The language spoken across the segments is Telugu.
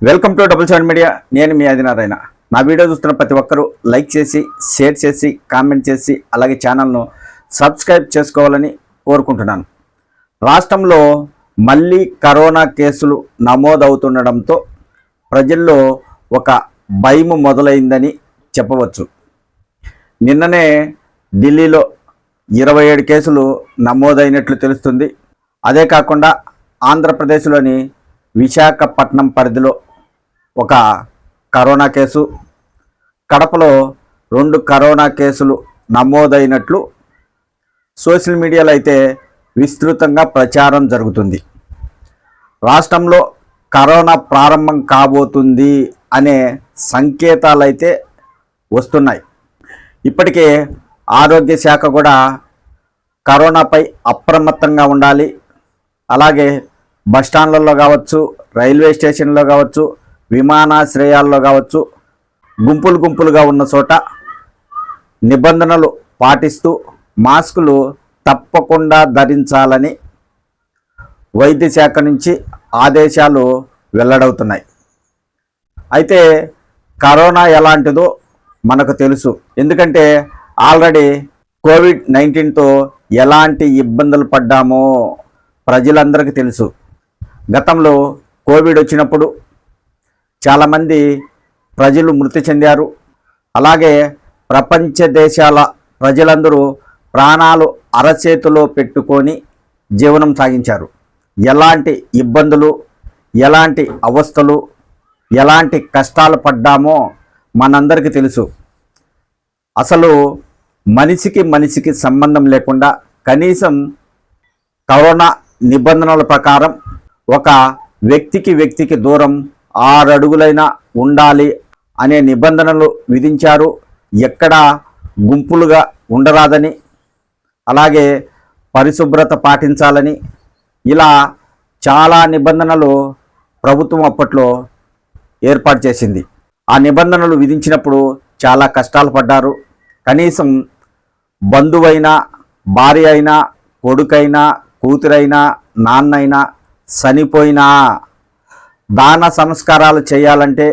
Welcome to double seven media. నేను మీ ఆదినారాయణ. నా వీడియో చూస్తున్న ప్రతి ఒక్కరూ లైక్ చేసి, షేర్ చేసి, కామెంట్ చేసి, అలాగే ఛానల్ను సబ్స్క్రైబ్ చేసుకోవాలని కోరుకుంటున్నాను. రాష్ట్రంలో మళ్ళీ కరోనా కేసులు నమోదవుతుండడంతో ప్రజల్లో ఒక భయం మొదలైందని చెప్పవచ్చు. నిన్ననే ఢిల్లీలో 27 కేసులు నమోదైనట్లు తెలుస్తుంది. అదే కాకుండా ఆంధ్రప్రదేశ్లోని విశాఖపట్నం పరిధిలో ఒక కరోనా కేసు, కడపలో 2 కరోనా కేసులు నమోదైనట్లు సోషల్ మీడియాలో అయితే విస్తృతంగా ప్రచారం జరుగుతుంది. రాష్ట్రంలో కరోనా ప్రారంభం కాబోతుంది అనే సంకేతాలు అయితే వస్తున్నాయి. ఇప్పటికే ఆరోగ్య శాఖ కూడా కరోనాపై అప్రమత్తంగా ఉండాలి, అలాగే బస్టాండ్లలో కావచ్చు, రైల్వే స్టేషన్లో కావచ్చు, విమానాశ్రయాల్లో కావచ్చు, గుంపులుగా ఉన్న చోట నిబంధనలు పాటిస్తూ మాస్కులు తప్పకుండా ధరించాలని వైద్య శాఖ నుంచి ఆదేశాలు వెల్లడవుతున్నాయి. అయితే కరోనా ఎలాంటిదో మనకు తెలుసు. ఎందుకంటే ఆల్రెడీ కోవిడ్-19తో ఎలాంటి ఇబ్బందులు పడ్డామో ప్రజలందరికీ తెలుసు. గతంలో కోవిడ్ వచ్చినప్పుడు చాలామంది ప్రజలు మృతి చెందారు. అలాగే ప్రపంచ దేశాల ప్రజలందరూ ప్రాణాలు అరచేతిలో పెట్టుకొని జీవనం సాగించారు. ఎలాంటి ఇబ్బందులు, ఎలాంటి అవస్థలు, ఎలాంటి కష్టాలు పడ్డామో మనందరికీ తెలుసు. అసలు మనిషికి సంబంధం లేకుండా కనీసం కరోనా నిబంధనల ప్రకారం ఒక వ్యక్తికి దూరం 6 అడుగులైనా ఉండాలి అనే నిబంధనలు విధించారు. ఎక్కడ గుంపులుగా ఉండరాదని, అలాగే పరిశుభ్రత పాటించాలని, ఇలా చాలా నిబంధనలు ప్రభుత్వం అప్పట్లో ఏర్పాటు చేసింది. ఆ నిబంధనలు విధించినప్పుడు చాలా కష్టాలు పడ్డారు. కనీసం బంధువైనా, భార్య అయినా, కొడుకైనా, కూతురైనా, నాన్నైనా చనిపోయినా దాన సంస్కారాలు చేయాలంటే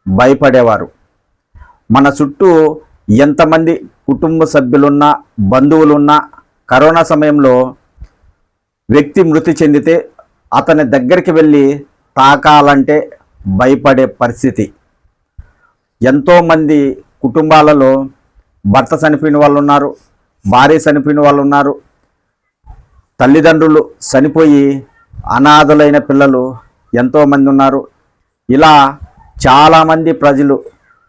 భయపడేవారు. మన చుట్టూ ఎంతమంది కుటుంబ సభ్యులున్నా, బంధువులున్నా కరోనా సమయంలో వ్యక్తి మృతి చెందితే అతని దగ్గరికి వెళ్ళి తాకాలంటే భయపడే పరిస్థితి. ఎంతోమంది కుటుంబాలలో భర్త చనిపోయిన వాళ్ళు ఉన్నారు, భార్య చనిపోయిన వాళ్ళు ఉన్నారు, తల్లిదండ్రులు చనిపోయి అనాథులైన పిల్లలు ఎంతోమంది ఉన్నారు. ఇలా చాలామంది ప్రజలు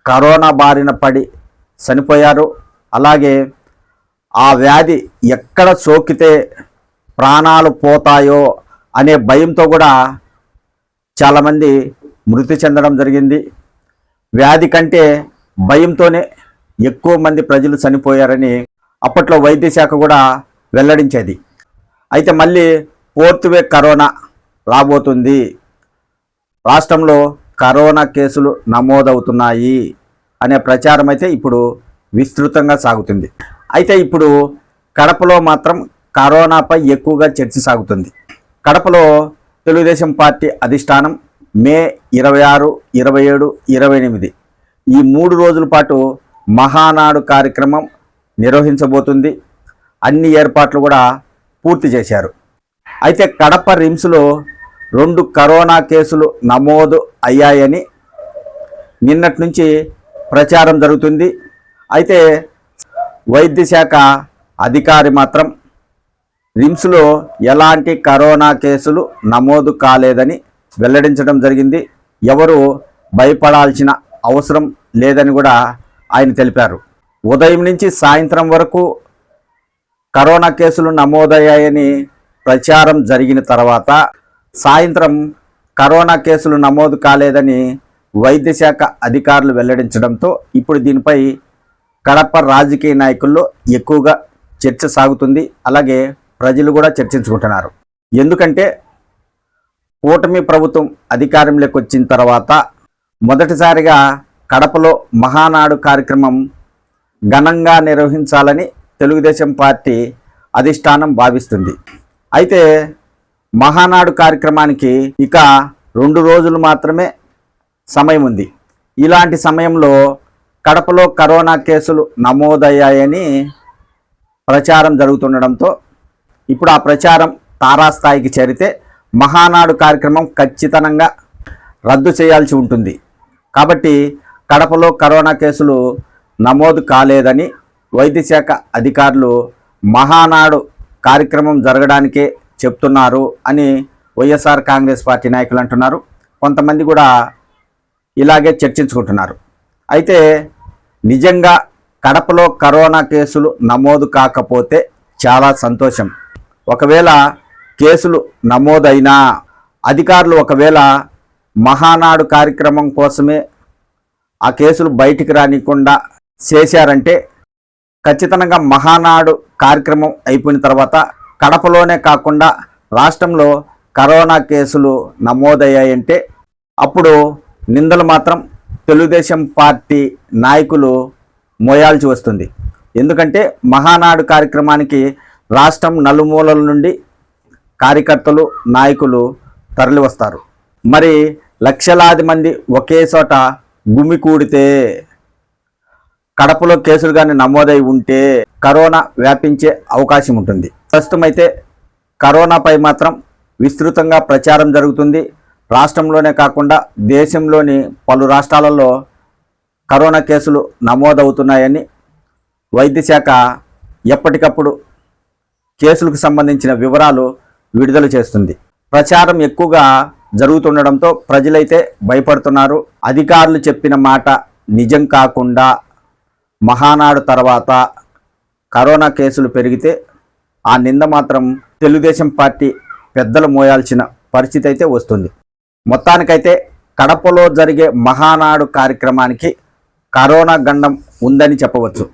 కరోనా బారిన పడి చనిపోయారు. అలాగే ఆ వ్యాధి ఎక్కడ సోకితే ప్రాణాలు పోతాయో అనే భయంతో కూడా చాలామంది మృతి చెందడం జరిగింది. వ్యాధి కంటే భయంతోనే ఎక్కువ మంది ప్రజలు చనిపోయారని అప్పట్లో వైద్య శాఖ కూడా వెల్లడించేది. అయితే మళ్ళీ 4th వేవ్ కరోనా రాబోతుంది, రాష్ట్రంలో కరోనా కేసులు నమోదవుతున్నాయి అనే ప్రచారం అయితే ఇప్పుడు విస్తృతంగా సాగుతుంది. అయితే ఇప్పుడు కడపలో మాత్రం కరోనాపై ఎక్కువగా చర్చ సాగుతుంది. కడపలో తెలుగుదేశం పార్టీ అధిష్టానం మే 26, 27, 28 ఈ 3 రోజుల పాటు మహానాడు కార్యక్రమం నిర్వహించబోతుంది. అన్ని ఏర్పాట్లు కూడా పూర్తి చేశారు. అయితే కడప రిమ్స్లో 2 కరోనా కేసులు నమోదు అయ్యాయని నిన్నటి నుంచి ప్రచారం జరుగుతుంది. అయితే వైద్య శాఖ అధికారి మాత్రం రిమ్స్లో ఎలాంటి కరోనా కేసులు నమోదు కాలేదని వెల్లడించడం జరిగింది. ఎవరు భయపడాల్సిన అవసరం లేదని కూడా ఆయన తెలిపారు. ఉదయం నుంచి సాయంత్రం వరకు కరోనా కేసులు నమోదయ్యాయని ప్రచారం జరిగిన తర్వాత సాయంత్రం కరోనా కేసులు నమోదు కాలేదని వైద్య శాఖ అధికారులు వెల్లడించడంతో ఇప్పుడు దీనిపై కడప రాజకీయ నాయకుల్లో ఎక్కువగా చర్చ సాగుతుంది. అలాగే ప్రజలు కూడా చర్చించుకుంటున్నారు. ఎందుకంటే కూటమి ప్రభుత్వం అధికారంలోకి వచ్చిన తర్వాత మొదటిసారిగా కడపలో మహానాడు కార్యక్రమం ఘనంగా నిర్వహించాలని తెలుగుదేశం పార్టీ అధిష్టానం భావిస్తుంది. అయితే మహానాడు కార్యక్రమానికి ఇక 2 రోజులు మాత్రమే సమయం ఉంది. ఇలాంటి సమయంలో కడపలో కరోనా కేసులు నమోదయ్యాయని ప్రచారం జరుగుతుండడంతో ఇప్పుడు ఆ ప్రచారం తారాస్థాయికి చేరితే మహానాడు కార్యక్రమం ఖచ్చితంగా రద్దు చేయాల్సి ఉంటుంది. కాబట్టి కడపలో కరోనా కేసులు నమోదు కాలేదని వైద్య శాఖ అధికారులు మహానాడు కార్యక్రమం జరగడానికే చెప్తున్నారు అని వైఎస్ఆర్ కాంగ్రెస్ పార్టీ నాయకులు అంటున్నారు. కొంతమంది కూడా ఇలాగే చర్చించుకుంటున్నారు. అయితే నిజంగా కడపలో కరోనా కేసులు నమోదు కాకపోతే చాలా సంతోషం. ఒకవేళ కేసులు నమోదైనా అధికారులు ఒకవేళ మహానాడు కార్యక్రమం కోసమే ఆ కేసులు బయటికి రానికుండా చేశారంటే ఖచ్చితంగా మహానాడు కార్యక్రమం అయిపోయిన తర్వాత కడపలోనే కాకుండా రాష్ట్రంలో కరోనా కేసులు నమోదయ్యాయంటే అప్పుడు నిందలు మాత్రం తెలుగుదేశం పార్టీ నాయకులు మోయాల్సి వస్తుంది. ఎందుకంటే మహానాడు కార్యక్రమానికి రాష్ట్రం నలుమూలల నుండి కార్యకర్తలు నాయకులు తరలి వస్తారు. మరి లక్షలాది మంది ఒకే చోట గుమికూడితే కడపలో కేసులు కానీ నమోదై ఉంటే కరోనా వ్యాపించే అవకాశం ఉంటుంది. ప్రస్తుతం అయితే కరోనాపై మాత్రం విస్తృతంగా ప్రచారం జరుగుతుంది. రాష్ట్రంలోనే కాకుండా దేశంలోని పలు రాష్ట్రాలలో కరోనా కేసులు నమోదవుతున్నాయని వైద్య శాఖ ఎప్పటికప్పుడు కేసులకు సంబంధించిన వివరాలు విడుదల చేస్తుంది. ప్రచారం ఎక్కువగా జరుగుతుండడంతో ప్రజలైతే భయపడుతున్నారు. అధికారులు చెప్పిన మాట నిజం కాకుండా మహానాడు తర్వాత కరోనా కేసులు పెరిగితే ఆ నింద మాత్రం తెలుగుదేశం పార్టీ పెద్దలు మోయాల్సిన పరిస్థితి అయితే వస్తుంది. మొత్తానికైతే కడపలో జరిగే మహానాడు కార్యక్రమానికి కరోనా గండం ఉందని చెప్పవచ్చు.